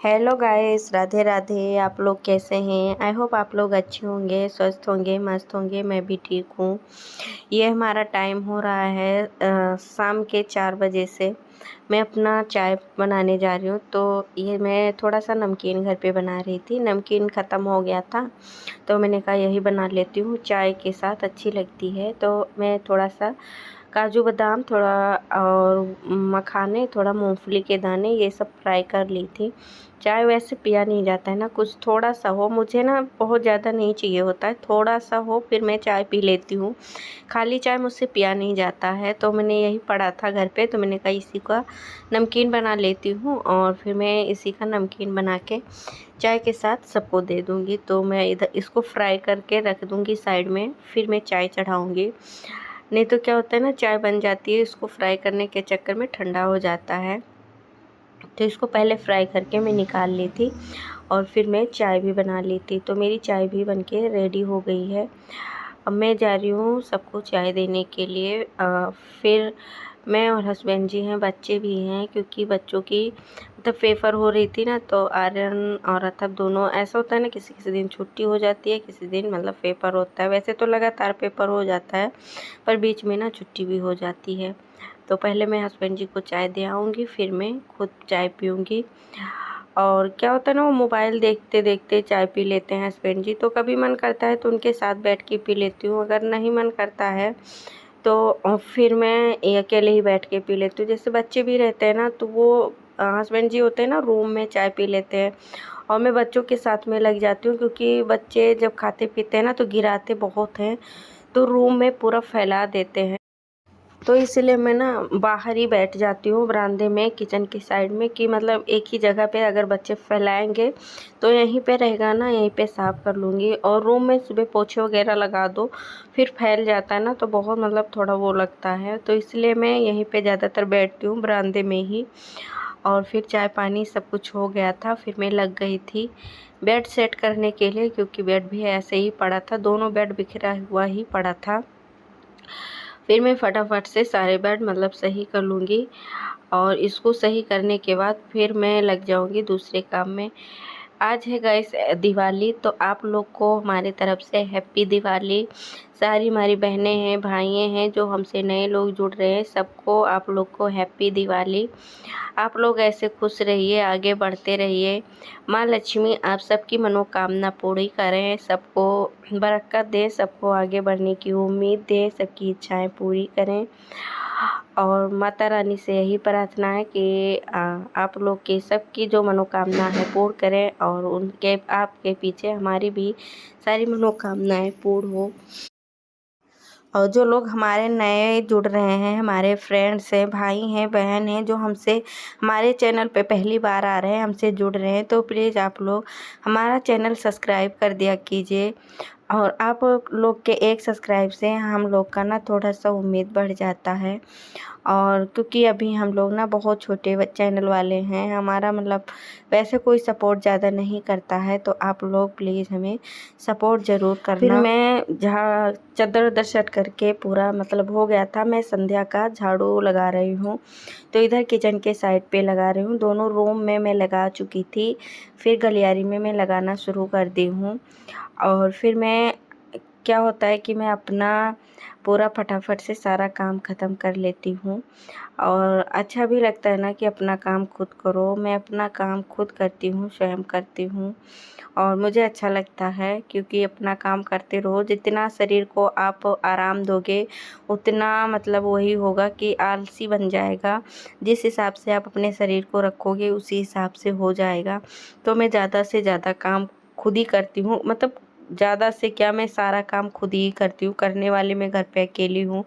Hello guys, Radhe Radhe. आप लोग कैसे हैं? आई होप आप लोग अच्छे होंगे, स्वस्थ होंगे, मस्त होंगे। मैं भी ठीक हूँ। ये हमारा टाइम हो रहा है शाम के 4 बजे से। मैं अपना चाय बनाने जा रही हूँ। तो ये मैं थोड़ा सा नमकीन घर पे बना रही थी। नमकीन ख़त्म हो गया था तो मैंने कहा यही बना लेती हूँ, चाय के साथ अच्छी लगती है। तो मैं थोड़ा सा काजू बादाम, थोड़ा और मखाने, थोड़ा मूंगफली के दाने, ये सब फ्राई कर ली थी। चाय वैसे पिया नहीं जाता है ना, कुछ थोड़ा सा हो, मुझे ना बहुत ज़्यादा नहीं चाहिए होता है, थोड़ा सा हो फिर मैं चाय पी लेती हूँ। खाली चाय मुझसे पिया नहीं जाता है। तो मैंने यही पड़ा था घर पे, तो मैंने कहा इसी का नमकीन बना लेती हूँ और फिर मैं इसी का नमकीन बना के चाय के साथ सबको दे दूँगी। तो मैं इधर इसको फ्राई करके रख दूँगी साइड में, फिर मैं चाय चढ़ाऊँगी। नहीं तो क्या होता है ना, चाय बन जाती है, इसको फ्राई करने के चक्कर में ठंडा हो जाता है। तो इसको पहले फ्राई करके मैं निकाल ली थी और फिर मैं चाय भी बना ली थी। तो मेरी चाय भी बनके रेडी हो गई है। अब मैं जा रही हूँ सबको चाय देने के लिए। फिर मैं और हस्बैंड जी हैं, बच्चे भी हैं, क्योंकि बच्चों की मतलब पेपर हो रही थी ना, तो आर्यन और अथर्व दोनों, ऐसा होता है ना, किसी किसी दिन छुट्टी हो जाती है, किसी दिन मतलब पेपर होता है। वैसे तो लगातार पेपर हो जाता है, पर बीच में ना छुट्टी भी हो जाती है। तो पहले मैं हस्बैंड जी को चाय दे आऊँगी, फिर मैं खुद चाय पीऊँगी। और क्या होता है ना, वो मोबाइल देखते देखते चाय पी लेते हैं हस्बैंड जी। तो कभी मन करता है तो उनके साथ बैठ के पी लेती हूँ, अगर नहीं मन करता है तो फिर मैं ये अकेले ही बैठ के पी लेती हूँ। जैसे बच्चे भी रहते हैं ना, तो वो हस्बैंड जी होते हैं ना, रूम में चाय पी लेते हैं और मैं बच्चों के साथ में लग जाती हूँ, क्योंकि बच्चे जब खाते पीते हैं ना तो गिराते बहुत हैं, तो रूम में पूरा फैला देते हैं। तो इसलिए मैं ना बाहर ही बैठ जाती हूँ बरामदे में, किचन की साइड में, कि मतलब एक ही जगह पे अगर बच्चे फैलाएंगे तो यहीं पे रहेगा ना, यहीं पे साफ़ कर लूँगी। और रूम में सुबह पोछे वगैरह लगा दो, फिर फैल जाता है ना, तो बहुत मतलब थोड़ा वो लगता है। तो इसलिए मैं यहीं पे ज़्यादातर बैठती हूँ, बरामदे में ही। और फिर चाय पानी सब कुछ हो गया था, फिर मैं लग गई थी बेड सेट करने के लिए, क्योंकि बेड भी ऐसे ही पड़ा था, दोनों बेड बिखरा हुआ ही पड़ा था। फिर मैं फटाफट से सारे बेड मतलब सही कर लूँगी और इसको सही करने के बाद फिर मैं लग जाऊँगी दूसरे काम में। आज है गाइस दिवाली, तो आप लोग को हमारी तरफ से हैप्पी दिवाली। सारी हमारी बहनें हैं, भाइयों हैं, जो हमसे नए लोग जुड़ रहे हैं, सबको आप लोग को हैप्पी दिवाली। आप लोग ऐसे खुश रहिए, आगे बढ़ते रहिए। माँ लक्ष्मी आप सबकी मनोकामना पूरी करें, सबको बरकत दे, सबको आगे बढ़ने की उम्मीद दे, सबकी इच्छाएं पूरी करें। और माता रानी से यही प्रार्थना है कि आप लोग की सबकी जो मनोकामना है पूर्ण करें, और उनके आपके पीछे हमारी भी सारी मनोकामनाएं पूर्ण हो। और जो लोग हमारे नए जुड़ रहे हैं, हमारे फ्रेंड्स हैं, भाई हैं, बहन हैं, जो हमसे हमारे चैनल पे पहली बार आ रहे हैं, हमसे जुड़ रहे हैं, तो प्लीज़ आप लोग हमारा चैनल सब्सक्राइब कर दिया कीजिए। और आप लोग के एक सब्सक्राइब से हम लोग का ना थोड़ा सा उम्मीद बढ़ जाता है। और क्योंकि अभी हम लोग ना बहुत छोटे चैनल वाले हैं, हमारा मतलब वैसे कोई सपोर्ट ज़्यादा नहीं करता है, तो आप लोग प्लीज़ हमें सपोर्ट ज़रूर करना। फिर मैं चादर उधर सेट करके पूरा मतलब हो गया था, मैं संध्या का झाड़ू लगा रही हूँ। तो इधर किचन के साइड पे लगा रही हूँ, दोनों रूम में मैं लगा चुकी थी, फिर गलियारी में मैं लगाना शुरू कर दी हूँ। और फिर मैं क्या होता है कि मैं अपना पूरा फटाफट से सारा काम ख़त्म कर लेती हूँ। और अच्छा भी लगता है ना कि अपना काम खुद करो। मैं अपना काम खुद करती हूँ, स्वयं करती हूँ, और मुझे अच्छा लगता है, क्योंकि अपना काम करते रहो, जितना शरीर को आप आराम दोगे उतना मतलब वही होगा कि आलसी बन जाएगा। जिस हिसाब से आप अपने शरीर को रखोगे उसी हिसाब से हो जाएगा। तो मैं ज़्यादा से ज़्यादा काम खुद ही करती हूँ, मतलब ज़्यादा से क्या, मैं सारा काम खुद ही करती हूँ। करने वाली मैं घर पे अकेली हूँ,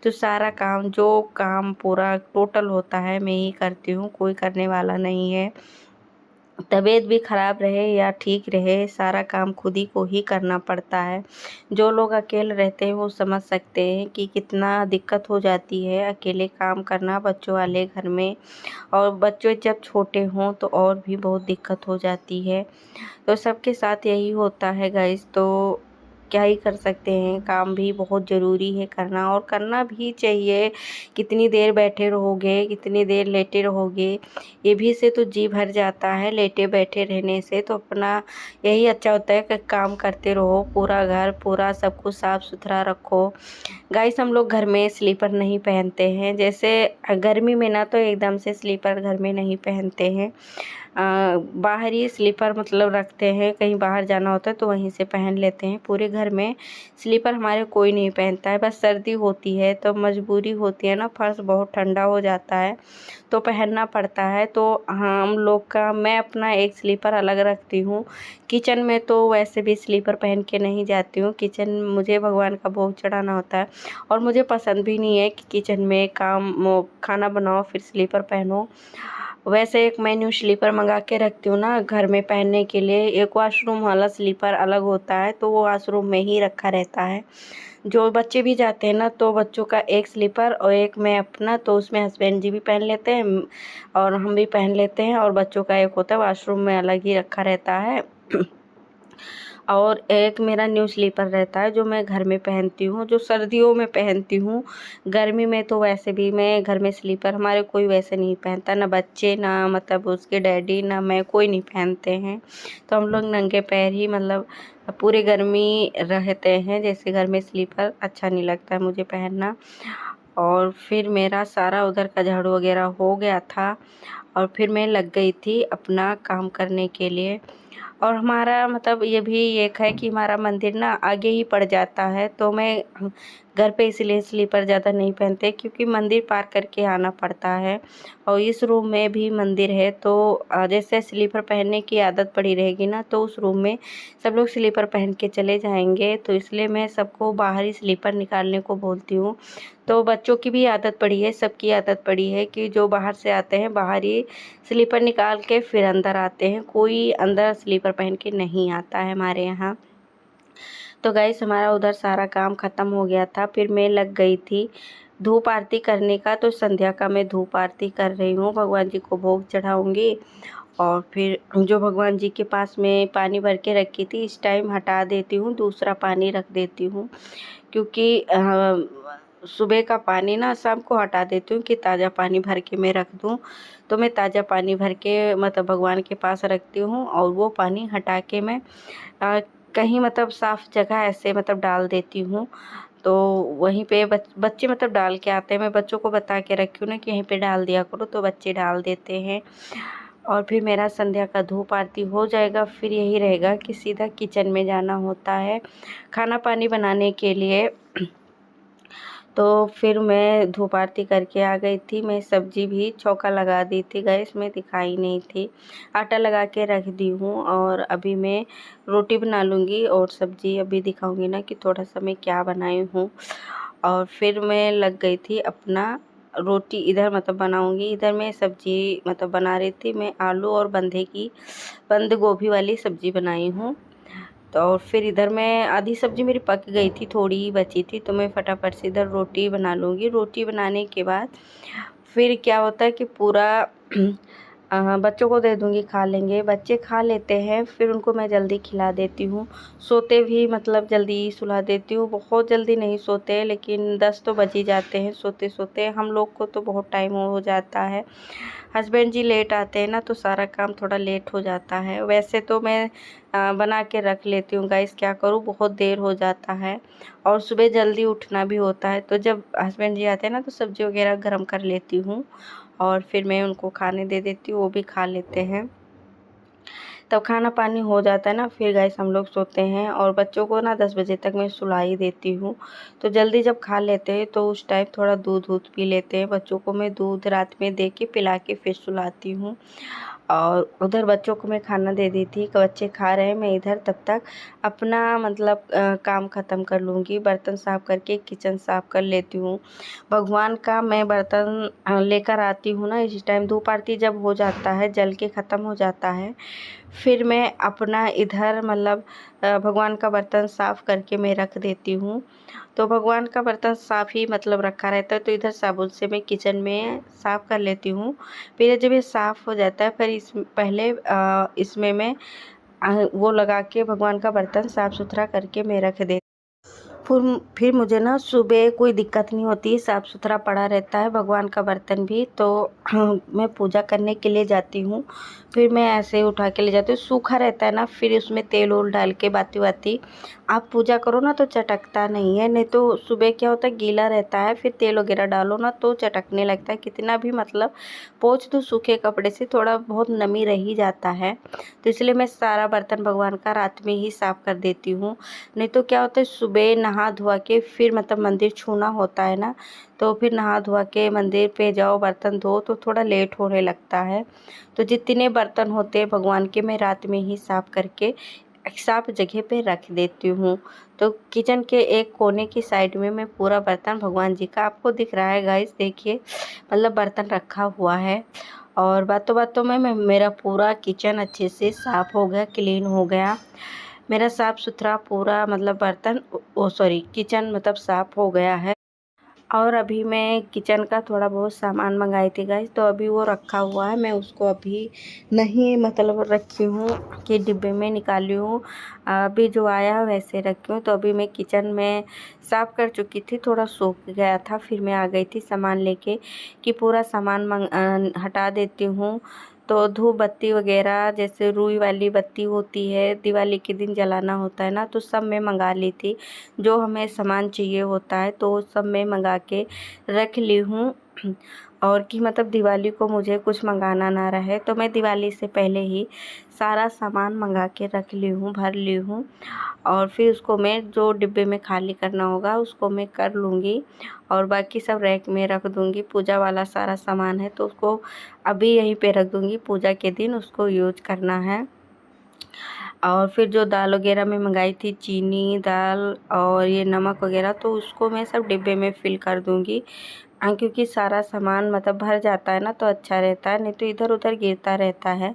तो सारा काम, जो काम पूरा टोटल होता है, मैं ही करती हूँ, कोई करने वाला नहीं है। तबीयत भी ख़राब रहे या ठीक रहे, सारा काम खुद ही को ही करना पड़ता है। जो लोग अकेले रहते हैं वो समझ सकते हैं कि कितना दिक्कत हो जाती है अकेले काम करना बच्चों वाले घर में, और बच्चे जब छोटे हों तो और भी बहुत दिक्कत हो जाती है। तो सबके साथ यही होता है गाइस, तो क्या ही कर सकते हैं, काम भी बहुत ज़रूरी है करना, और करना भी चाहिए। कितनी देर बैठे रहोगे, कितनी देर लेटे रहोगे, ये भी से तो जी भर जाता है लेटे बैठे रहने से। तो अपना यही अच्छा होता है कि काम करते रहो, पूरा घर पूरा सब कुछ साफ़ सुथरा रखो। गाइस हम लोग घर में स्लीपर नहीं पहनते हैं, जैसे गर्मी में ना तो एकदम से स्लीपर घर में नहीं पहनते हैं, बाहर ही स्लीपर मतलब रखते हैं, कहीं बाहर जाना होता है तो वहीं से पहन लेते हैं। पूरे घर में स्लीपर हमारे कोई नहीं पहनता है, बस सर्दी होती है तो मजबूरी होती है ना, फर्श बहुत ठंडा हो जाता है तो पहनना पड़ता है। तो हम लोग का, मैं अपना एक स्लीपर अलग रखती हूँ। किचन में तो वैसे भी स्लीपर पहन के नहीं जाती हूँ, किचन मुझे भगवान का भोग चढ़ाना होता है और मुझे पसंद भी नहीं है कि किचन में खाना बनाओ फिर स्लीपर पहनो। वैसे एक मैं न्यू स्लीपर मंगा के रखती हूँ ना घर में पहनने के लिए। एक वॉशरूम वाला स्लीपर अलग होता है तो वो वॉशरूम में ही रखा रहता है। जो बच्चे भी जाते हैं ना तो बच्चों का एक स्लीपर और एक मैं अपना, तो उसमें हस्बैंड जी भी पहन लेते हैं और हम भी पहन लेते हैं, और बच्चों का एक होता है वॉशरूम में अलग ही रखा रहता है। और एक मेरा न्यू स्लीपर रहता है जो मैं घर में पहनती हूँ, जो सर्दियों में पहनती हूँ। गर्मी में तो वैसे भी मैं घर में स्लीपर हमारे कोई वैसे नहीं पहनता, ना बच्चे ना मतलब उसके डैडी ना मैं, कोई नहीं पहनते हैं। तो हम लोग नंगे पैर ही मतलब पूरे गर्मी रहते हैं, जैसे घर में स्लीपर अच्छा नहीं लगता है मुझे पहनना। और फिर मेरा सारा उधर का झाड़ू वगैरह हो गया था और फिर मैं लग गई थी अपना काम करने के लिए। और हमारा मतलब ये भी एक है कि हमारा मंदिर ना आगे ही पड़ जाता है, तो मैं घर पे इसलिए स्लीपर ज़्यादा नहीं पहनते क्योंकि मंदिर पार करके आना पड़ता है। और इस रूम में भी मंदिर है तो जैसे स्लीपर पहनने की आदत पड़ी रहेगी ना तो उस रूम में सब लोग स्लीपर पहन के चले जाएंगे, तो इसलिए मैं सबको बाहर ही स्लीपर निकालने को बोलती हूँ। तो बच्चों की भी आदत पड़ी है, सबकी आदत पड़ी है कि जो बाहर से आते हैं बाहर ही स्लीपर निकाल के फिर अंदर आते हैं, कोई अंदर स्लीपर पहन के नहीं आता है हमारे यहाँ। तो गाइस हमारा उधर सारा काम ख़त्म हो गया था, फिर मैं लग गई थी धूप आरती करने का। तो संध्या का मैं धूप आरती कर रही हूँ, भगवान जी को भोग चढ़ाऊँगी। और फिर जो भगवान जी के पास में पानी भर के रखी थी इस टाइम हटा देती हूँ, दूसरा पानी रख देती हूँ, क्योंकि सुबह का पानी ना शाम को हटा देती हूँ कि ताज़ा पानी भर के मैं रख दूँ। तो मैं ताज़ा पानी भर के मतलब भगवान के पास रखती हूँ और वो पानी हटा के मैं कहीं मतलब साफ़ जगह ऐसे मतलब डाल देती हूँ। तो वहीं पे बच्चे मतलब डाल के आते हैं, मैं बच्चों को बता के रखी हूँ ना कि यहीं पे डाल दिया करो, तो बच्चे डाल देते हैं। और फिर मेरा संध्या का धूप आरती हो जाएगा, फिर यही रहेगा कि सीधा किचन में जाना होता है खाना पानी बनाने के लिए। तो फिर मैं धूप आरती करके आ गई थी, मैं सब्ज़ी भी चौका लगा दी थी, गैस में दिखाई नहीं थी, आटा लगा के रख दी हूँ। और अभी मैं रोटी बना लूँगी और सब्ज़ी अभी दिखाऊँगी ना कि थोड़ा सा मैं क्या बनाई हूँ। और फिर मैं लग गई थी अपना रोटी इधर मतलब बनाऊँगी, इधर मैं सब्ज़ी मतलब बना रही थी, मैं आलू और बंद गोभी वाली सब्ज़ी बनाई हूँ। तो और फिर इधर मैं आधी सब्ज़ी मेरी पक गई थी, थोड़ी ही बची थी, तो मैं फटाफट से इधर रोटी बना लूँगी। रोटी बनाने के बाद फिर क्या होता है कि पूरा बच्चों को दे दूँगी, खा लेंगे, बच्चे खा लेते हैं, फिर उनको मैं जल्दी खिला देती हूँ। सोते भी मतलब जल्दी ही सुला देती हूँ, बहुत जल्दी नहीं सोते लेकिन 10 तो बज ही जाते हैं सोते-सोते, हम लोग को तो बहुत टाइम हो जाता है। हस्बैंड जी लेट आते हैं ना तो सारा काम थोड़ा लेट हो जाता है। वैसे तो मैं बना के रख लेती हूँ गाइस, क्या करूँ बहुत देर हो जाता है और सुबह जल्दी उठना भी होता है, तो जब हस्बैंड जी आते हैं ना तो सब्ज़ी वगैरह गरम कर लेती हूँ और फिर मैं उनको खाने दे देती हूँ, वो भी खा लेते हैं। तब खाना पानी हो जाता है ना, फिर गाइस हम लोग सोते हैं और बच्चों को ना 10 बजे तक मैं सुला ही देती हूँ। तो जल्दी जब खा लेते हैं तो उस टाइम थोड़ा दूध वूध पी लेते हैं, बच्चों को मैं दूध रात में दे के पिला के फिर सुलाती हूँ। और उधर बच्चों को मैं खाना दे दी थी कि बच्चे खा रहे हैं, मैं इधर तब तक अपना मतलब काम ख़त्म कर लूँगी। बर्तन साफ़ करके किचन साफ़ कर लेती हूँ। भगवान का मैं बर्तन लेकर आती हूँ ना, इस टाइम धूप आरती जब हो जाता है, जल के ख़त्म हो जाता है, फिर मैं अपना इधर मतलब भगवान का बर्तन साफ़ करके मैं रख देती हूँ। तो भगवान का बर्तन साफ़ ही मतलब रखा रहता है, तो इधर साबुन से मैं किचन में साफ़ कर लेती हूँ। फिर जब ये साफ़ हो जाता है, फिर पहले इसमें मैं वो लगा के भगवान का बर्तन साफ़ सुथरा करके मैं रख देती। फिर मुझे ना सुबह कोई दिक्कत नहीं होती, साफ़ सुथरा पड़ा रहता है भगवान का बर्तन भी। तो मैं पूजा करने के लिए जाती हूँ, फिर मैं ऐसे ही उठा के ले जाती हूँ। सूखा रहता है ना, फिर उसमें तेल ओल डाल के बाती आप पूजा करो ना तो चटकता नहीं है। नहीं तो सुबह क्या होता है, गीला रहता है, फिर तेल वगैरह डालो ना तो चटकने लगता है। कितना भी मतलब पोंछ दो सूखे कपड़े से, थोड़ा बहुत नमी रह ही जाता है। तो इसलिए मैं सारा बर्तन भगवान का रात में ही साफ़ कर देती हूँ। नहीं तो क्या होता है, सुबह नहा धोआ के फिर मतलब मंदिर छूना होता है ना, तो फिर नहा धोआ के मंदिर पे जाओ, बर्तन धो तो थोड़ा लेट होने लगता है। तो जितने बर्तन होते हैं भगवान के, मैं रात में ही साफ़ करके एक साफ़ जगह पे रख देती हूँ। तो किचन के एक कोने की साइड में मैं पूरा बर्तन भगवान जी का, आपको दिख रहा है गाइस, देखिए मतलब बर्तन रखा हुआ है। और बातों बातों में मेरा पूरा किचन अच्छे से साफ़ हो गया, क्लीन हो गया। मेरा साफ़ सुथरा पूरा मतलब बर्तन सॉरी किचन मतलब साफ़ हो गया है। और अभी मैं किचन का थोड़ा बहुत सामान मंगाई थी गाइस, तो अभी वो रखा हुआ है। मैं उसको अभी नहीं मतलब रखी हूँ कि डिब्बे में निकाली हूँ, अभी जो आया वैसे रखी हूँ। तो अभी मैं किचन में साफ़ कर चुकी थी, थोड़ा सूख गया था, फिर मैं आ गई थी सामान लेके कि पूरा सामान हटा देती हूँ। तो धूप बत्ती वगैरह जैसे रुई वाली बत्ती होती है, दिवाली के दिन जलाना होता है ना, तो सब मैं मंगा ली थी। जो हमें सामान चाहिए होता है तो सब मैं मंगा के रख ली हूँ। और कि मतलब दिवाली को मुझे कुछ मंगाना ना रहे, तो मैं दिवाली से पहले ही सारा सामान मंगा के रख ली हूँ, भर ली हूँ। और फिर उसको मैं जो डिब्बे में खाली करना होगा उसको मैं कर लूँगी, और बाकी सब रैक में रख दूँगी। पूजा वाला सारा सामान है तो उसको अभी यहीं पे रख दूँगी, पूजा के दिन उसको यूज करना है। और फिर जो दाल वगैरह मैं मंगाई थी, चीनी दाल और ये नमक वगैरह, तो उसको मैं सब डिब्बे में फ़िल कर दूँगी। क्योंकि सारा सामान मतलब भर जाता है ना तो अच्छा रहता है, नहीं तो इधर उधर गिरता रहता है।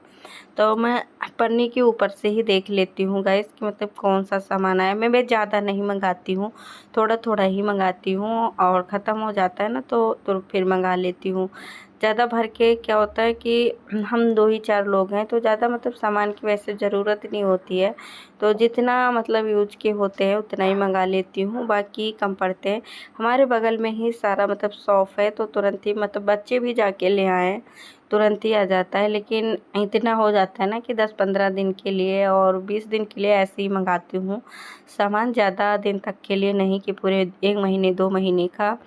तो मैं पन्नी के ऊपर से ही देख लेती हूँ गाइस कि मतलब कौन सा सामान आया। मैं ज़्यादा नहीं मंगाती हूँ, थोड़ा थोड़ा ही मंगाती हूँ, और ख़त्म हो जाता है ना तो फिर मंगा लेती हूँ। ज़्यादा भर के क्या होता है कि हम 2 ही 4 लोग हैं, तो ज़्यादा मतलब सामान की वैसे ज़रूरत नहीं होती है। तो जितना मतलब यूज के होते हैं उतना ही मंगा लेती हूँ, बाकी कम पड़ते हैं। हमारे बगल में ही सारा मतलब शॉप है, तो तुरंत ही मतलब बच्चे भी जाके ले आए, तुरंत ही आ जाता है। लेकिन इतना हो जाता है ना कि 10-15 दिन के लिए और 20 दिन के लिए ऐसे ही मंगाती हूँ सामान, ज़्यादा दिन तक के लिए नहीं कि पूरे 1 महीने 2 महीने का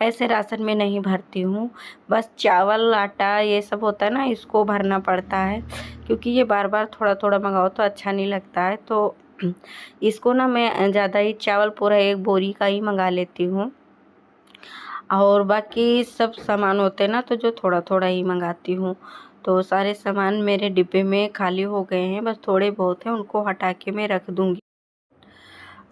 ऐसे राशन में नहीं भरती हूँ। बस चावल आटा ये सब होता है ना, इसको भरना पड़ता है, क्योंकि ये बार बार थोड़ा थोड़ा मंगाओ तो अच्छा नहीं लगता है। तो इसको ना मैं ज़्यादा ही चावल पूरा 1 बोरी का ही मंगा लेती हूँ, और बाकी सब सामान होते हैं ना तो जो थोड़ा थोड़ा ही मंगाती हूँ। तो सारे सामान मेरे डिब्बे में खाली हो गए हैं, बस थोड़े बहुत हैं, उनको हटा के मैं रख दूँगी।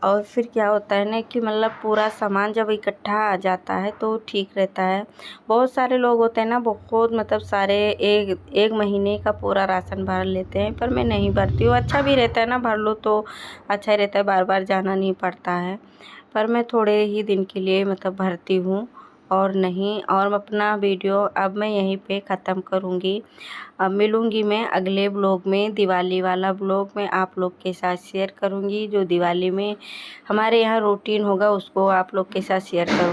और फिर क्या होता है ना कि मतलब पूरा सामान जब इकट्ठा आ जाता है तो ठीक रहता है। बहुत सारे लोग होते हैं ना, बहुत मतलब सारे एक महीने का पूरा राशन भर लेते हैं, पर मैं नहीं भरती हूँ। अच्छा भी रहता है ना, भर लो तो अच्छा ही रहता है, बार बार जाना नहीं पड़ता है। पर मैं थोड़े ही दिन के लिए मतलब भरती हूँ और नहीं। और अपना वीडियो अब मैं यहीं पे ख़त्म करूँगी। अब मिलूँगी मैं अगले ब्लॉग में, दिवाली वाला ब्लॉग में आप लोग के साथ शेयर करूँगी। जो दिवाली में हमारे यहाँ रूटीन होगा उसको आप लोग के साथ शेयर करूँ।